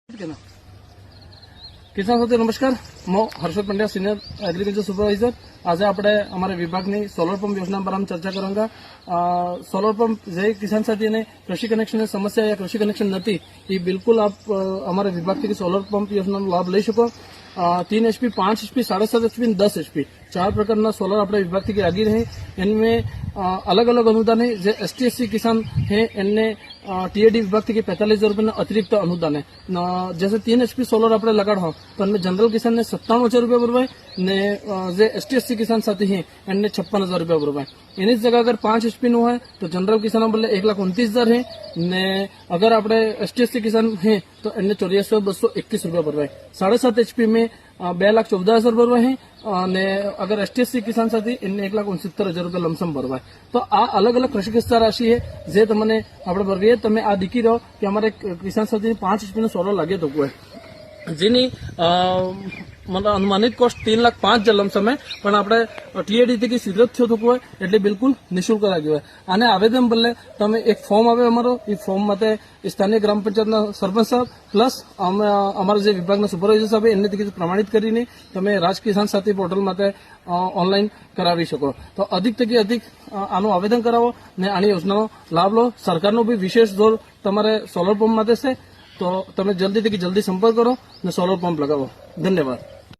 કિસાન સાથે નમસ્કાર, હું Harshad Pandya, senior agriculture supervisor. આજે આપણે અમાरे विभाग की सोलर पंप योजना पर हम चर्चा करूंगा। सोलर पंप जय किसान साथी ने कृषि कनेक्शन की समस्या या कृषि कनेक्शन नहीं, ये बिल्कुल आप हमारे विभाग की सोलर पंप योजना लाभ लई सको। 3 HP, 5 HP, 7.5 HP, 10 HP चार प्रकार सोलर अपने विभाग की आगे रहे। इनमें अलग अलग अनुदान है। जो ST/SC किसान है इनने TAD विभाग की 45,000 रुपये अतिरिक्त अनुदान है। जैसे 3 HP सोलर अपने लगाड़ हो तो इनमें जनरल किसान ने 57,000 रुपये भरवाए ने जो ST/SC किसान साथी है इनने 56,000 रुपये भरवाए। इन्हीं जगह अगर 5 HP नो है तो जनरल किसान बोले 1,29,000 है ने अगर अपने ST/SC किसान है तो इनने 84,221 रुपये भरवाए। 7.5 HP में 2,14,000 भरवाए हैं ने अगर ST/SC किसान साथी इनने 1,69,000 रुपये लमसम भरवाए। तो आ अलग अलग कृषि किस्सा राशि है जे तमने આપણે ભરવીએ। તમે આ દીકી રહો કે અમારે કિસાન સાથી 5 HP નો સોલર લાગે તો કોઈ જેની मतलब अनुमानित कॉस्ट 3,05,000 लमसम है, पण આપણે TAD થી સીધો થયો તો કોઈ એટલે બિલકુલ નિશુલ્ક લાગ્યો है। આને આવેદન બદલે તમે એક ફોર્મ આવે અમારો એ ફોર્મ માટે સ્થાનિક ગ્રામ પંચાયતના સરપંચ સાહેબ પ્લસ અમારા જે વિભાગના સુપરવાઇઝર સાહેબ એમને થી પ્રમાણિત કરીને તમે રાજ કિસાન સાથી પોર્ટલ માટે ઓનલાઈન કરાવી શકો। તો अधिक થી अधिक આનું આવેદન કરાવો ને આની યોજનાનો લાભ લો। સરકારનો भी વિશેષ જોર તમારે સોલર પંપ માટે છે, तो તમે જલ્દી થી જલ્દી સંપર્ક કરો ને સોલર પંપ લગાવો। ધન્યવાદ।